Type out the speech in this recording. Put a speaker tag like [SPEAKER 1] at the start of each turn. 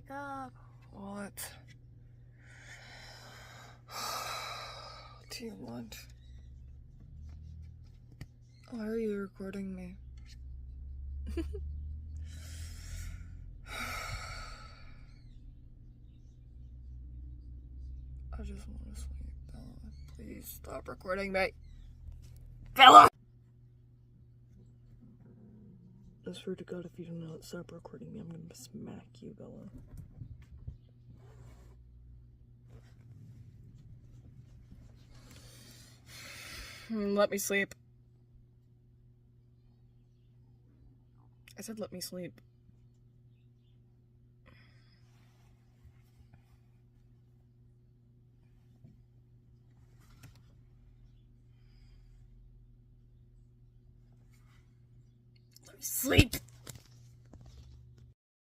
[SPEAKER 1] wake up.
[SPEAKER 2] What? What do you want? Why are you recording me? I just want to sleep, Bella. Please stop recording me. Bella! I swear to God, if you do not stop recording me, I'm gonna smack you, Bella. Let me sleep. I said let me sleep. Let me sleep.